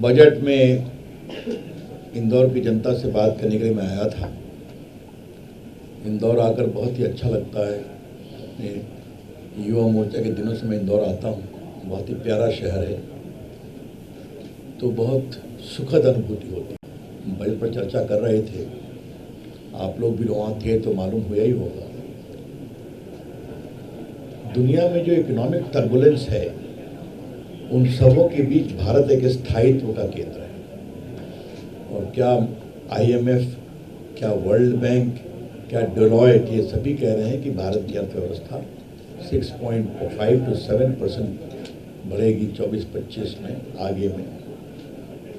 Budget में इंदौर की जनता से बात करने के लिए मैं आया था। इंदौर आकर बहुत ही अच्छा लगता है। अपने युवा मोर्चा के दिनों से मैं इंदौर आता हूँ, बहुत ही प्यारा शहर है, तो बहुत सुखद अनुभूति होती है। बजट पर चर्चा कर रहे थे, आप लोग भी वहाँ थे तो मालूम हुआ ही होगा। दुनिया में जो इकोनॉमिक टर्बुलेंस है, उन सबों के बीच भारत एक स्थायित्व का केंद्र है। और क्या IMF, क्या वर्ल्ड बैंक, क्या डेलॉयट, ये सभी कह रहे हैं कि भारत की अर्थव्यवस्था 6.5 to 7% बढ़ेगी 24-25 में, आगे में।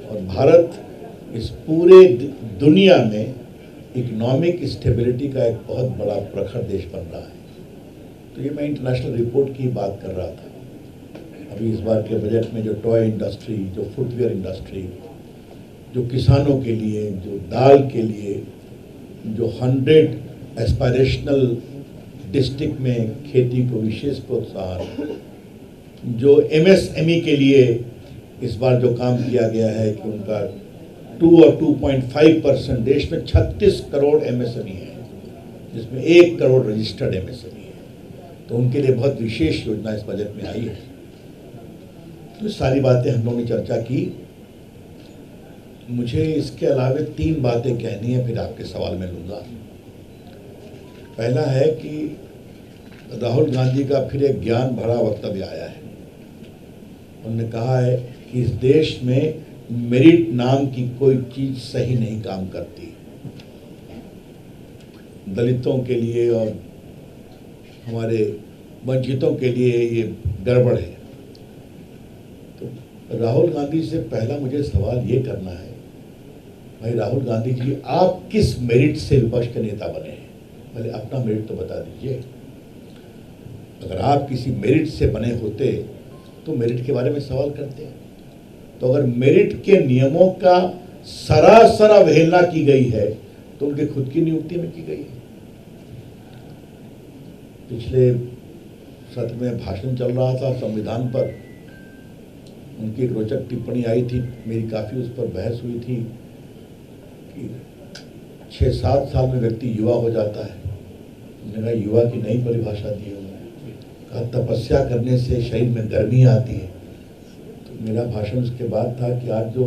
और भारत इस पूरे दुनिया में इकोनॉमिक स्टेबिलिटी का एक बहुत बड़ा प्रखर देश बन रहा है। तो ये मैं इंटरनेशनल रिपोर्ट की बात कर रहा था। अभी इस बार के बजट में जो टॉय इंडस्ट्री, जो फुटवेयर इंडस्ट्री, जो किसानों के लिए, जो दाल के लिए, जो 100 एस्पायरेशनल डिस्ट्रिक्ट में खेती को विशेष प्रोत्साहन, जो MSME के लिए इस बार जो काम किया गया है कि उनका 2 और 2.5%, देश में 36 करोड़ MSME है, जिसमें 1 करोड़ रजिस्टर्ड MSME है, तो उनके लिए बहुत विशेष योजना इस बजट में आई है। तो सारी बातें हम लोगों ने चर्चा की। मुझे इसके अलावा 3 बातें कहनी है, फिर आपके सवाल में लूँगा। पहला है कि राहुल गांधी का फिर एक ज्ञान भरा वक्तव्य आया है। उन्होंने कहा है कि इस देश में मेरिट नाम की कोई चीज़ सही नहीं काम करती। दलितों के लिए और हमारे वंचितों के लिए ये गड़बड़ है। तो राहुल गांधी से पहला मुझे सवाल ये करना है, भाई राहुल गांधी जी, आप किस मेरिट से विपक्ष के नेता बने हैं? पहले अपना मेरिट तो बता दीजिए। अगर आप किसी मेरिट से बने होते तो मेरिट के बारे में सवाल करते। तो अगर मेरिट के नियमों का सरासर अवहेलना की गई है तो उनके खुद की नियुक्ति में की गई है। पिछले सत्र में भाषण चल रहा था संविधान पर, उनकी एक रोचक टिप्पणी आई थी, मेरी काफ़ी उस पर बहस हुई थी कि 6-7 साल में व्यक्ति युवा हो जाता है। उन्होंने कहा युवा की नई परिभाषा दी है। कहा तपस्या करने से शरीर में गर्मी आती है। तो मेरा भाषण उसके बाद था कि आज जो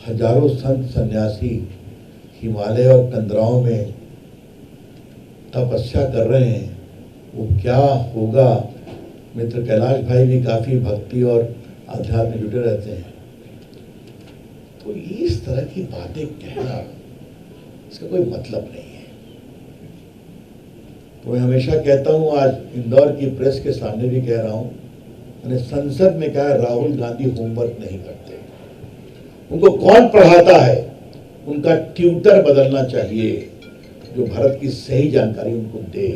हजारों संत सन्यासी हिमालय और कंदराओं में तपस्या कर रहे हैं, वो क्या होगा। मित्र कैलाश भाई भी काफ़ी भक्ति और आध्यात्म में जुटे रहते हैं। तो इस तरह की बातें कहना, इसका कोई मतलब नहीं है। तो मैं हमेशा कहता हूँ, आज इंदौर की प्रेस के सामने भी कह रहा हूँ, मैंने संसद में कहा राहुल गांधी होमवर्क नहीं करते। उनको कौन पढ़ाता है? उनका ट्यूटर बदलना चाहिए जो भारत की सही जानकारी उनको दे,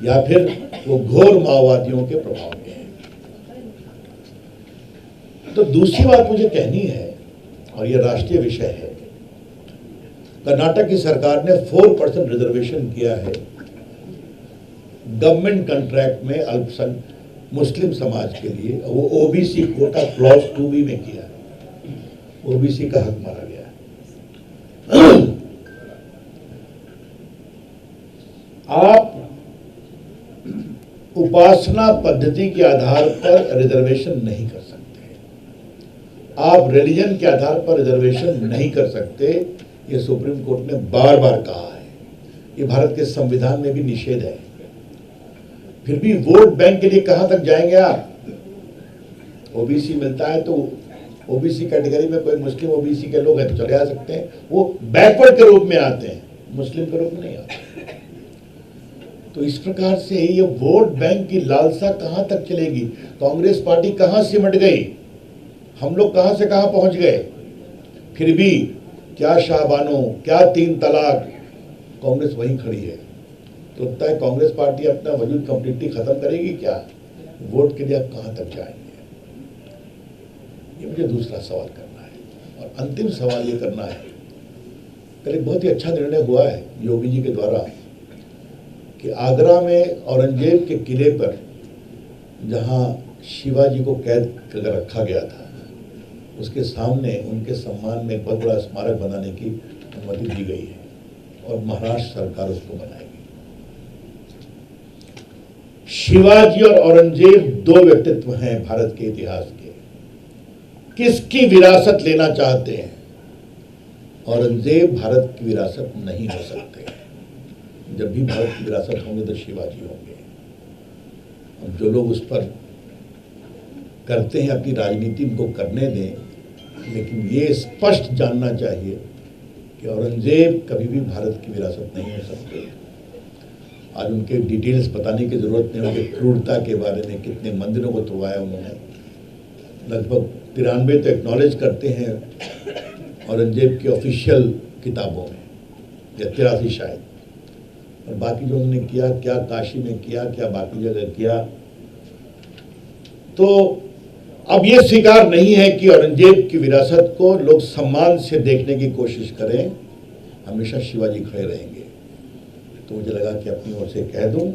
या फिर वो घोर माओवादियों के प्रभाव में है। तो दूसरी बात मुझे कहनी है, और ये राष्ट्रीय विषय है। कर्नाटक की सरकार ने 4% रिजर्वेशन किया है गवर्नमेंट कॉन्ट्रैक्ट में अल्पसंख्यक मुस्लिम समाज के लिए। वो OBC कोटा क्लॉज 2B में किया। OBC का हक मारा गया। आप उपासना पद्धति के आधार पर रिजर्वेशन नहीं कर सकते। आप रिलीजन के आधार पर रिजर्वेशन नहीं कर सकते। ये सुप्रीम कोर्ट ने बार बार कहा है। ये भारत के संविधान में भी निषेध है। फिर भी वोट बैंक के लिए कहां तक जाएंगे आप? OBC मिलता है तो OBC कैटेगरी में कोई मुस्लिम OBC के लोग हैं तो चले आ सकते हैं, वो बैकवर्ड के रूप में आते हैं, मुस्लिम के रूप में नहीं आते। तो इस प्रकार से ये वोट बैंक की लालसा कहां तक चलेगी? कांग्रेस पार्टी कहां सिमट गई? हम लोग कहां से कहां पहुंच गए? फिर भी क्या शाहबानो, क्या 3 तलाक, कांग्रेस वहीं खड़ी है। तो लगता है कांग्रेस पार्टी अपना वजूद कंप्लीटली खत्म करेगी क्या? वोट के लिए आप कहां तक जाएंगे? ये मुझे दूसरा सवाल करना है। और अंतिम सवाल ये करना है, कल एक बहुत ही अच्छा निर्णय हुआ है योगी जी के द्वारा कि आगरा में औरंगजेब के किले पर जहां शिवाजी को कैद कर रखा गया था, उसके सामने उनके सम्मान में एक बहुत बड़ा स्मारक बनाने की अनुमति दी गई है और महाराष्ट्र सरकार उसको बनाएगी। शिवाजी और औरंगजेब दो व्यक्तित्व हैं भारत के इतिहास के। किसकी विरासत लेना चाहते हैं? औरंगजेब भारत की विरासत नहीं हो सकते। जब भी भारत की विरासत होंगे तो शिवाजी होंगे। अब जो लोग उस पर करते हैं अपनी राजनीति, उनको करने दें, लेकिन ये स्पष्ट जानना चाहिए कि औरंगजेब कभी भी भारत की विरासत नहीं हो सकते। आज उनके डिटेल्स बताने की जरूरत नहीं, उनके क्रूरता के बारे में, कितने मंदिरों को तोड़वाया उन्होंने। लगभग 93 तो एक्नॉलेज करते हैं औरंगजेब के ऑफिशियल किताबों में, या 83 शायद। और बाकी जो उन्होंने किया, क्या काशी में किया, क्या बाकी जगह किया, तो अब ये स्वीकार नहीं है कि औरंगजेब की विरासत को लोग सम्मान से देखने की कोशिश करें। हमेशा शिवाजी खड़े रहेंगे। तो मुझे लगा कि अपनी ओर से कह दूं